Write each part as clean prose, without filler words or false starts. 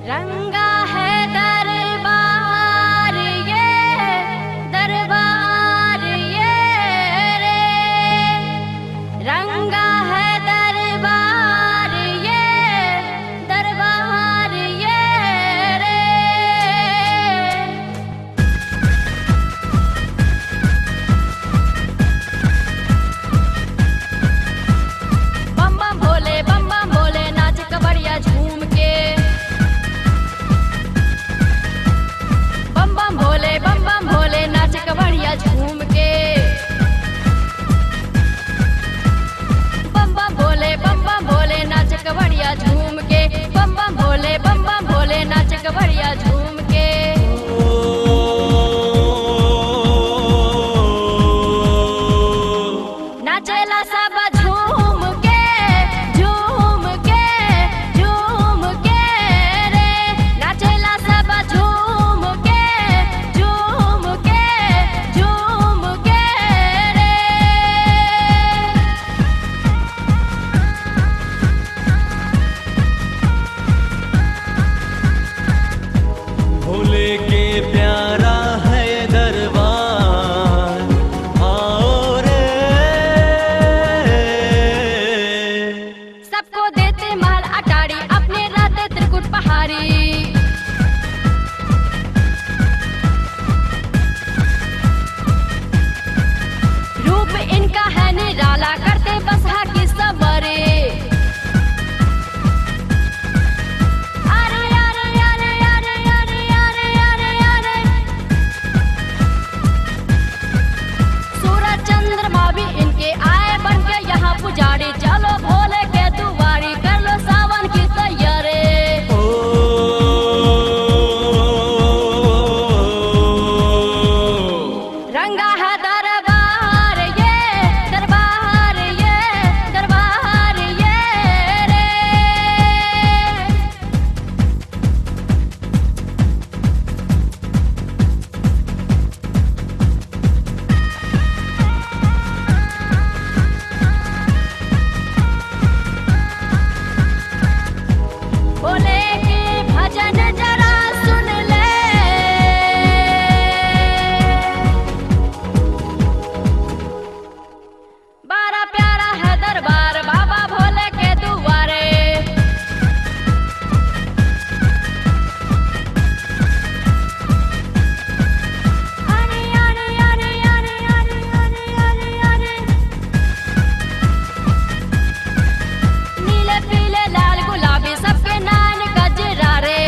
रंगा है दरबार ये रे, रंगा है दरबार ये रे। बम बम भोले नाच कबड़िया झूम के। बम बम भोले नाच कबड़िया झूम के। बम बम भोले नाच कबड़िया झूम के। बम बम भोले नाच कबड़िया झूम के। नाचेला सब झूम के झूम के झूम के रे, नाचेला सब झूम के झूम के झूम के रे। भोले के प्यारा है दरबार, आओ रे। सबको देते महल अटारी, अपने रहते त्रिकुट पहाड़ी। रूप इनका है निराला, करते बसहा की सबरे। अरे यारे यारे यारे यारे यारे यारे यारे, सूरज चंद्रमा भी इनके आए बन के यहाँ पुजारी। चलो भोले के दुआरी, कर लो सावन की तैयारी। ओ रंगा है दरबार ये रे। भोले के भजन जरा सुन ले, बड़ा प्यारा है दरबार बाबा भोले के दुआरे। अरे अरे अरे अरे अरे अरे अरे अरे, नीले पीले लाल गुलाबी सबके नैन गजरारे।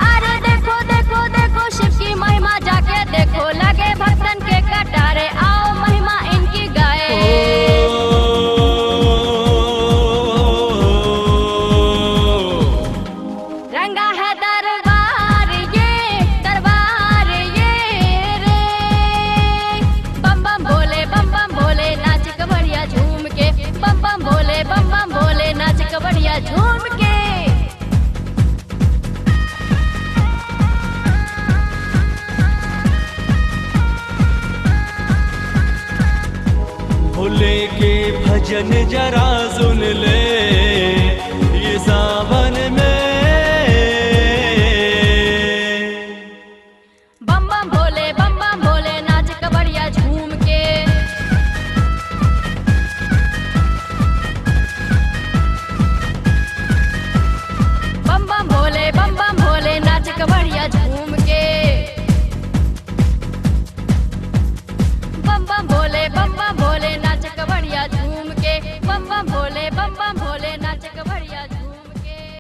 अरे देखो देखो देखो शिव की महिमा, जाके देखो लगे भक्तन के कटारे। आओ महिमा इनकी गाए। रंगा है दरबार ये रे। बम बम भोले नाच कबड़िया झूम के। बम बम भोले नाच कबड़िया झूम के। भोले के भजन जरा सुन